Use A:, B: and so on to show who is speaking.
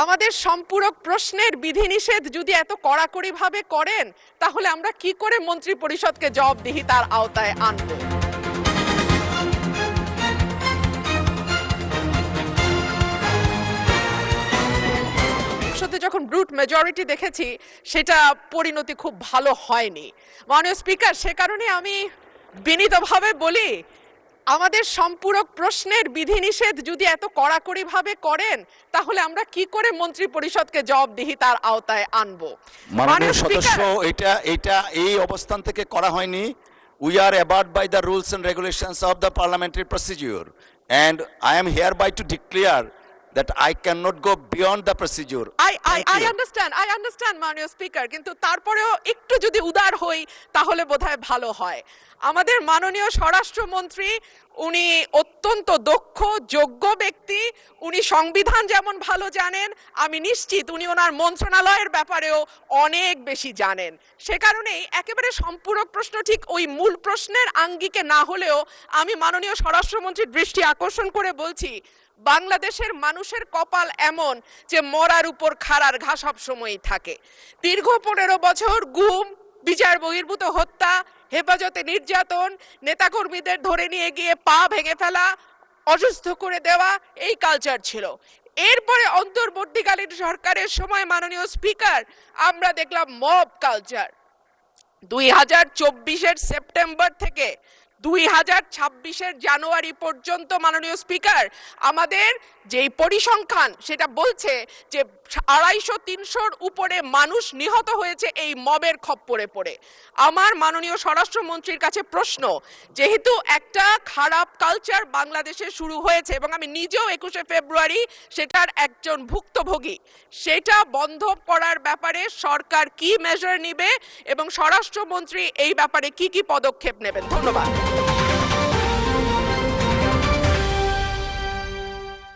A: আমাদের সম্পূরক প্রশ্নের বিধিনিষেধ যদি এত কড়াকড়িভাবে করেন তাহলে আমরা কি করে মন্ত্রী পরিষদকে জবাবদিহিতার আওতায় আনব? যখন ব্রুট মেজরিটি দেখেছি সেটা পরিণতি খুব ভালো হয়নি মাননীয় স্পিকার। সে কারণে আমি বিনীতভাবে বলি, আমাদের সম্পূরক প্রশ্নের বিধিনিষেধ যদি এত কড়াকড়িভাবে করেন তাহলে আমরা কি করে মন্ত্রী পরিষদকে জবাবদিহিতার আওতায় আনব?
B: মাননীয় সদস্য, এটা এই অবস্থান থেকে করা হয়নি। We are abide by the rules and regulations of the parliamentary procedure, and I am hereby to declare that I cannot go beyond the procedure.
A: I understand মাননীয় স্পিকার, কিন্তু তারপরেও একটু যদি উদার হই তাহলে বোধহয় ভালো হয়। আমাদের মাননীয় স্বরাষ্ট্রমন্ত্রী উনি অত্যন্ত দক্ষ যোগ্য ব্যক্তি, উনি সংবিধান যেমন ভালো জানেন, আমি নিশ্চিত উনি ওনার মন্ত্রণালয়ের ব্যাপারেও অনেক বেশি জানেন। সে কারণেই একেবারে সম্পূরক প্রশ্ন ঠিক ওই মূল প্রশ্নের আঙ্গিকে না হলেও আমি মাননীয় স্বরাষ্ট্রমন্ত্রীর দৃষ্টি আকর্ষণ করে বলছি, বাংলাদেশের মানুষের কপাল এমন যে মরার উপর খাড়ার ঘা সব সময়ই থাকে। দীর্ঘ 15 বছর গুম, বিচার বহির্ভূত হত্যা, হেফাজতে নির্যাতন, নেতাকর্মীদের ধরে নিয়ে গিয়ে পা ভেঙে ফেলা, অসুস্থ করে দেওয়া, এই কালচার ছিল। এরপরে অন্তর্বর্তীকালীন সরকারের সময় মাননীয় স্পিকার আমরা দেখলাম মব কালচার। 2024-এর সেপ্টেম্বর থেকে 2026-এর জানুয়ারি পর্যন্ত মাননীয় স্পিকার আমাদের যেই পরিসংখ্যান সেটা বলছে যে 250-300-র উপরে মানুষ নিহত হয়েছে এই মবের খপ্পরে পড়ে। আমার মাননীয় স্বরাষ্ট্রমন্ত্রীর কাছে প্রশ্ন, যেহেতু একটা খারাপ কালচার বাংলাদেশে শুরু হয়েছে এবং আমি নিজেও 21শে ফেব্রুয়ারি সেটার একজন ভুক্তভোগী, সেটা বন্ধ করার ব্যাপারে সরকার কি মেজার নেবে এবং স্বরাষ্ট্রমন্ত্রী এই ব্যাপারে কি কি পদক্ষেপ নেবেন? ধন্যবাদ।